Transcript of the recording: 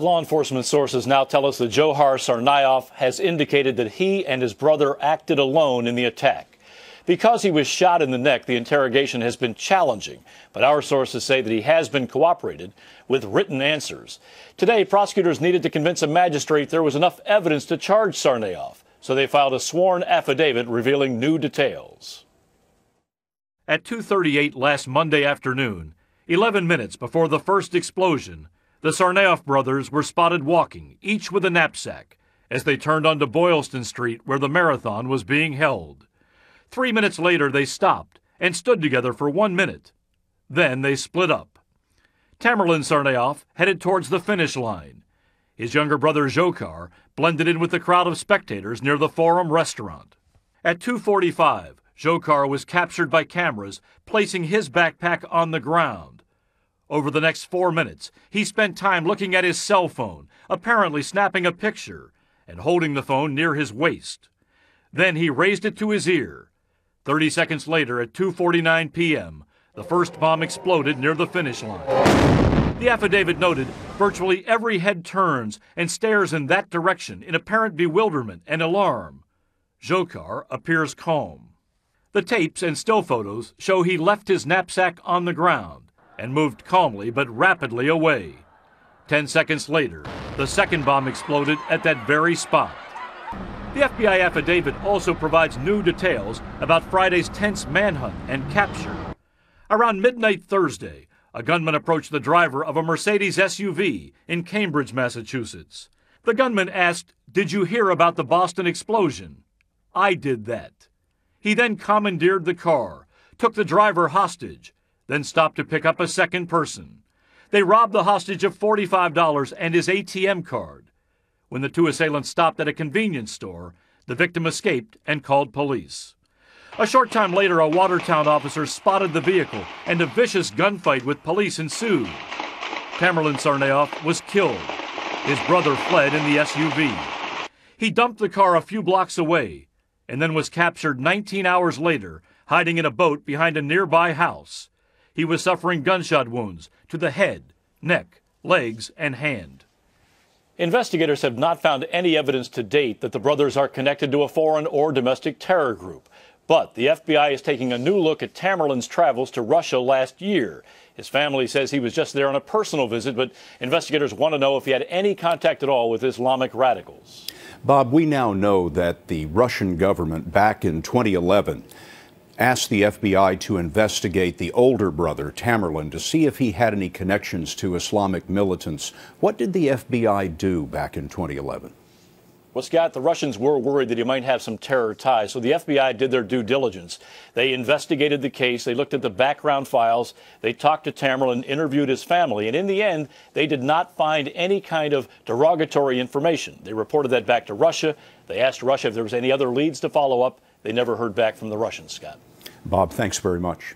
Law enforcement sources now tell us that Dzhokhar Tsarnaev has indicated that he and his brother acted alone in the attack. Because he was shot in the neck, the interrogation has been challenging, but our sources say that he has been cooperated with written answers. Today, prosecutors needed to convince a magistrate there was enough evidence to charge Tsarnaev, so they filed a sworn affidavit revealing new details. At 2:38 last Monday afternoon, 11 minutes before the first explosion, the Tsarnaev brothers were spotted walking, each with a knapsack, as they turned onto Boylston Street where the marathon was being held. 3 minutes later, they stopped and stood together for 1 minute. Then they split up. Tamerlan Tsarnaev headed towards the finish line. His younger brother Dzhokhar blended in with the crowd of spectators near the Forum restaurant. At 2:45, Dzhokhar was captured by cameras placing his backpack on the ground. Over the next 4 minutes, he spent time looking at his cell phone, apparently snapping a picture, and holding the phone near his waist. Then he raised it to his ear. 30 seconds later, at 2:49 p.m., the first bomb exploded near the finish line. The affidavit noted virtually every head turns and stares in that direction in apparent bewilderment and alarm. Dzhokhar appears calm. The tapes and still photos show he left his knapsack on the ground and moved calmly but rapidly away. 10 seconds later, the second bomb exploded at that very spot. The FBI affidavit also provides new details about Friday's tense manhunt and capture. Around midnight Thursday, a gunman approached the driver of a Mercedes SUV in Cambridge, Massachusetts. The gunman asked, "Did you hear about the Boston explosion?" "I did that." He then commandeered the car, took the driver hostage, then stopped to pick up a second person. They robbed the hostage of $45 and his ATM card. When the two assailants stopped at a convenience store, the victim escaped and called police. A short time later, a Watertown officer spotted the vehicle and a vicious gunfight with police ensued. Tamerlan Tsarnaev was killed. His brother fled in the SUV. He dumped the car a few blocks away and then was captured 19 hours later, hiding in a boat behind a nearby house. He was suffering gunshot wounds to the head, neck, legs, and hand. Investigators have not found any evidence to date that the brothers are connected to a foreign or domestic terror group. But the FBI is taking a new look at Tamerlan's travels to Russia last year. His family says he was just there on a personal visit, but investigators want to know if he had any contact at all with Islamic radicals. Bob, we now know that the Russian government back in 2011 asked the FBI to investigate the older brother, Tamerlan, to see if he had any connections to Islamic militants. What did the FBI do back in 2011? Well, Scott, the Russians were worried that he might have some terror ties, so the FBI did their due diligence. They investigated the case. They looked at the background files. They talked to Tamerlan, interviewed his family, and in the end, they did not find any kind of derogatory information. They reported that back to Russia. They asked Russia if there was any other leads to follow up. They never heard back from the Russians, Scott. Bob, thanks very much.